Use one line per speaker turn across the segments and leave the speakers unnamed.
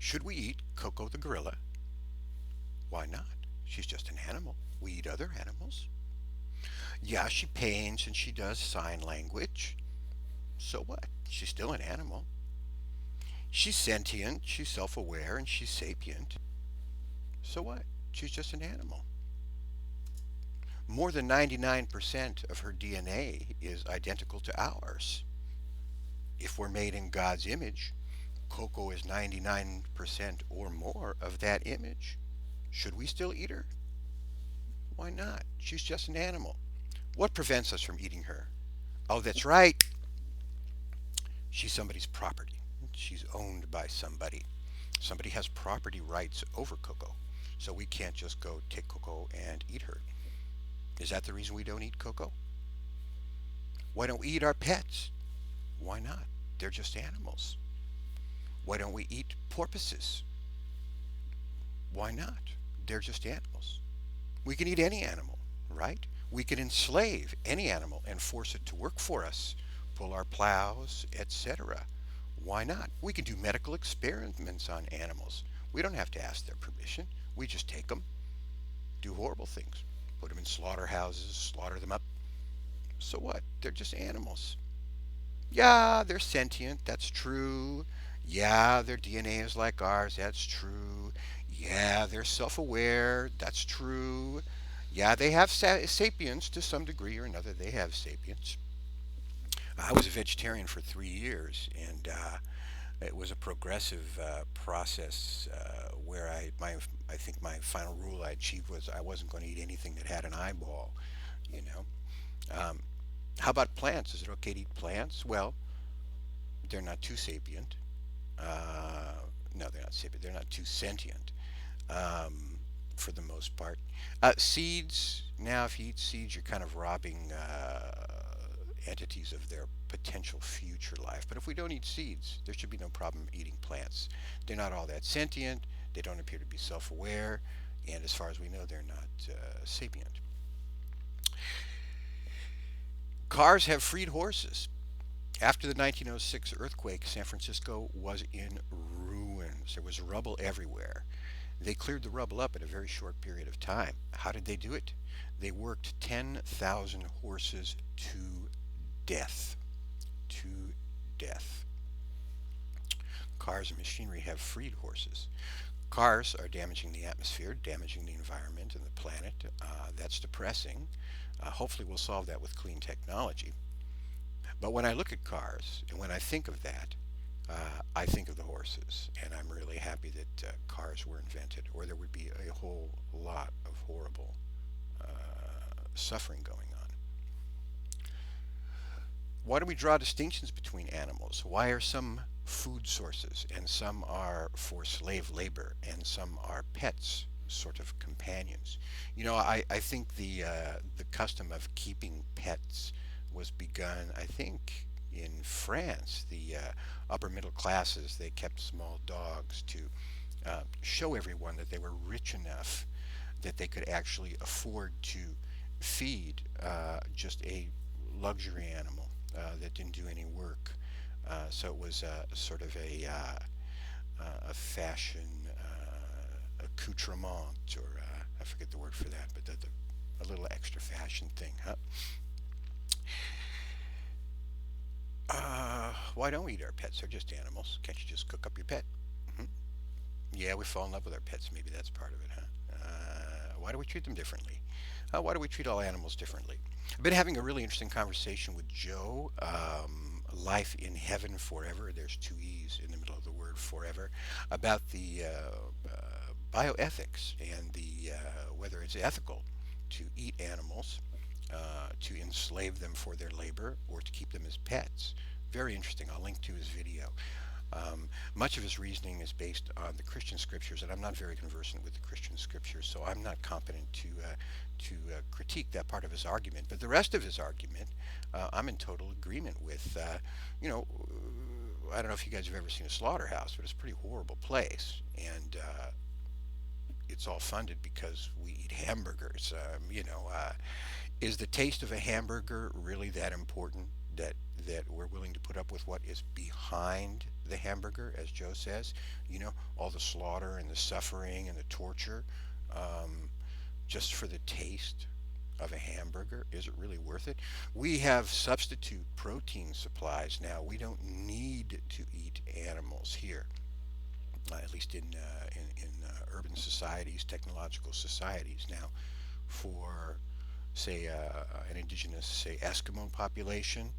Should we eat Koko the gorilla? Why not? She's just an animal. We eat other animals. Yeah, she paints and she does sign language. So what? She's still an animal. She's sentient, she's self aware, and she's sapient. So what? She's just an animal. More than 99% of her DNA is identical to ours. If we're made in God's image, Coco is 99% or more of that image. Should we still eat her? Why not? She's just an animal. What prevents us from eating her? Oh, that's right. She's somebody's property. She's owned by somebody. Somebody has property rights over Coco. So we can't just go take Coco and eat her. Is that the reason we don't eat Coco? Why don't we eat our pets? Why not? They're just animals. Why don't we eat porpoises? Why not? They're just animals. We can eat any animal, right? We can enslave any animal and force it to work for us, pull our plows, etc. Why not? We can do medical experiments on animals. We don't have to ask their permission. We just take them, do horrible things, put them in slaughterhouses, slaughter them up. So what? They're just animals. Yeah, they're sentient. That's true. Yeah, their DNA is like ours. That's true. Yeah, they're self aware. That's true. Yeah, they have sapience to some degree or another. They have sapience. I was a vegetarian for 3 years, and it was a progressive process where I think my final rule I achieved was I wasn't going to eat anything that had an eyeball. You know. How about plants? Is it okay to eat plants? Well, they're not too sapient. No, they're not sapient. They're not too sentient um, for the most part. Seeds. Now, if you eat seeds, you're kind of robbing entities of their potential future life. But if we don't eat seeds, there should be no problem eating plants. They're not all that sentient. They don't appear to be self-aware, and as far as we know, they're not sapient. Cars have freed horses. After the 1906 earthquake, San Francisco was in ruins. There was rubble everywhere. They cleared the rubble up in a very short period of time. How did they do it? They worked 10,000 horses to death. To death. Cars and machinery have freed horses. Cars are damaging the atmosphere, damaging the environment and the planet. That's depressing. Hopefully, we'll solve that with clean technology. But when I look at cars and when I think of that, I think of the horses, and I'm really happy that cars were invented, or there would be a whole lot of horrible suffering going on. Why do we draw distinctions between animals? Why are some food sources and some are for slave labor and some are pets, sort of companions? I think the custom of keeping pets was begun, I think, in France. The upper middle classes, they kept small dogs to show everyone that they were rich enough that they could actually afford to feed just a luxury animal that didn't do any work. So it was sort of a fashion accoutrement, or I forget the word for that, but a little extra fashion thing, huh? Why don't we eat our pets? They're just animals. Can't you just cook up your pet? Hmm. Yeah, we fall in love with our pets. Maybe that's part of it, huh? Why do we treat them differently? Why do we treat all animals differently? I've been having a really interesting conversation with Joe. Life in Heaven Forever. There's two E's in the middle of the word forever. About the bioethics and the whether it's ethical to eat animals, to enslave them for their labor, or to keep them as pets. Very interesting. I'll link to his video. Much of his reasoning is based on the Christian scriptures, and I'm not very conversant with the Christian scriptures, so I'm not competent to critique that part of his argument. But the rest of his argument, I'm in total agreement with. I don't know if you guys have ever seen a slaughterhouse, but it's a pretty horrible place, and it's all funded because we eat hamburgers. Is the taste of a hamburger really that important? that we're willing to put up with what is behind the hamburger, as Joe says. You know, all the slaughter and the suffering and the torture, um, just for the taste of a hamburger. Is it really worth it? We have substitute protein supplies now. We don't need to eat animals here, at least in urban societies, technological societies now. For say an indigenous, say Eskimo population,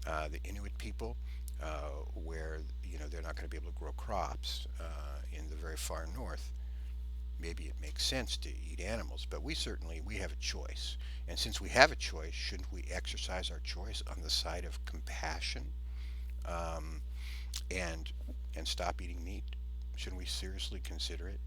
the Inuit people, where they're not going to be able to grow crops in the very far north. Maybe it makes sense to eat animals, but we have a choice. And since we have a choice, shouldn't we exercise our choice on the side of compassion, um, and stop eating meat? Shouldn't we seriously consider it?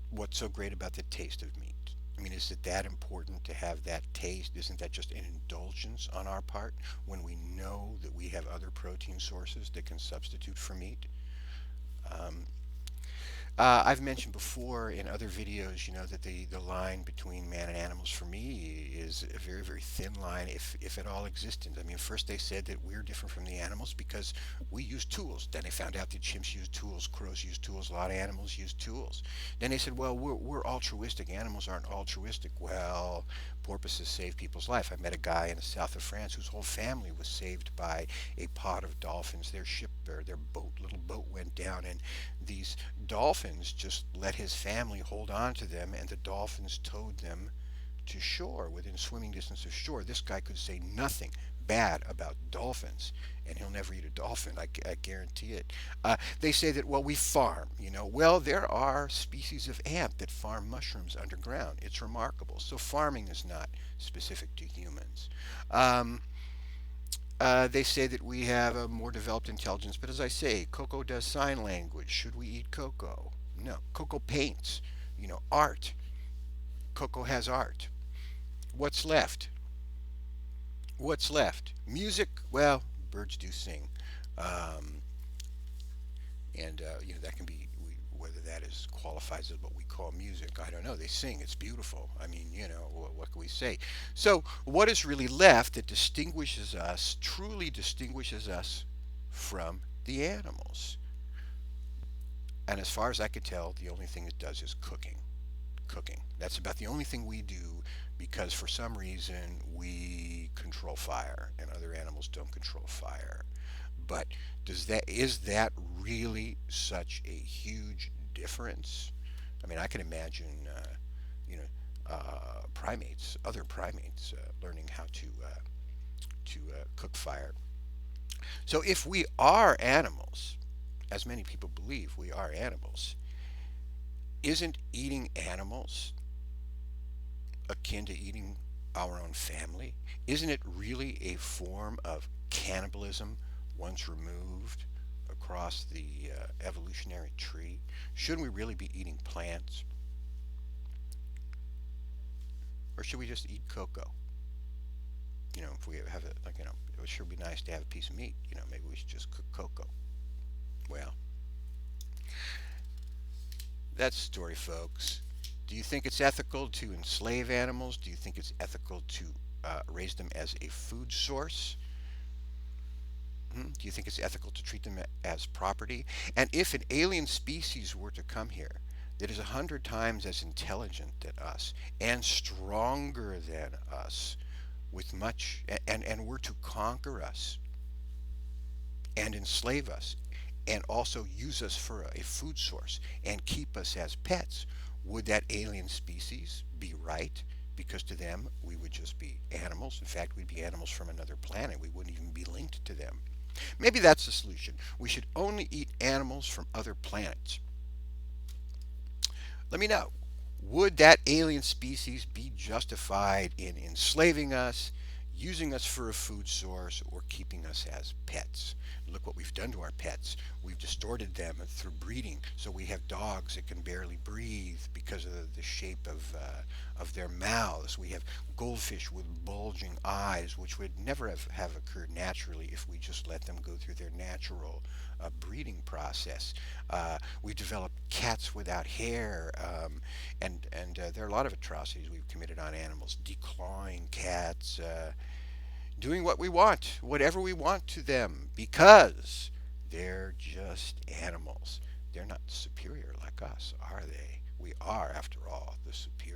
What's so great about the taste of meat? I mean, is it that important to have that taste? Isn't that just an indulgence on our part when we know that we have other protein sources that can substitute for meat? Um, I've mentioned before in other videos, that the line between man and animals for me is a very, very thin line, if at all existent. I mean, first they said that we're different from the animals because we use tools. Then they found out that chimps use tools, crows use tools, a lot of animals use tools. Then they said, well, we're altruistic. Animals aren't altruistic. Well, porpoises save people's life. I met a guy in the south of France whose whole family was saved by a pod of dolphins. Their ship or their boat, little boat, went down, and these dolphins just let his family hold on to them, and the dolphins towed them to shore within swimming distance of shore. This guy could say nothing bad about dolphins, and he'll never eat a dolphin. I guarantee it. They say that, well, we farm. Well, there are species of ant that farm mushrooms underground. It's remarkable. So farming is not specific to humans. Um, they say that we have a more developed intelligence, but as I say, Koko does sign language. Should we eat Koko? No. Koko paints, art. Koko has art. What's left? What's left? Music? Well, birds do sing. Um, and that can be, whether that is qualifies as what we call music, I don't know. They sing. It's beautiful. I mean, what can we say? So what is really left that distinguishes us, truly distinguishes us from the animals? And as far as I could tell, the only thing it does is cooking. That's about the only thing we do, because for some reason we control fire and other animals don't control fire. But is that really such a huge difference? I mean, I can imagine, other primates, learning how to cook fire. So if we are animals, as many people believe we are animals, isn't eating animals akin to eating our own family? Isn't it really a form of cannibalism once removed across the evolutionary tree? Shouldn't we really be eating plants? Or should we just eat cocoa? If we have it, it would sure be nice to have a piece of meat. Maybe we should just cook cocoa. Well, that's the story, folks. Do you think it's ethical to enslave animals? Do you think it's ethical to raise them as a food source? Do you think it's ethical to treat them as property? And if an alien species were to come here that is 100 times as intelligent than us and stronger than us, with much, and were to conquer us and enslave us and also use us for a food source and keep us as pets, would that alien species be right? Because to them, we would just be animals. In fact, we'd be animals from another planet. We wouldn't even be linked to them. Maybe that's the solution. We should only eat animals from other planets. Let me know. Would that alien species be justified in enslaving us, using us for a food source, or keeping us as pets? look what we've done to our pets. We've distorted them through breeding. So we have dogs that can barely breathe because of the shape of their mouths. We have goldfish with bulging eyes, which would never have occurred naturally if we just let them go through their natural breeding process. We developed cats without hair, and there are a lot of atrocities we've committed on animals, declawing cats, doing what we want, whatever we want to them, because they're just animals. They're not superior like us, are they? We are, after all, the superior.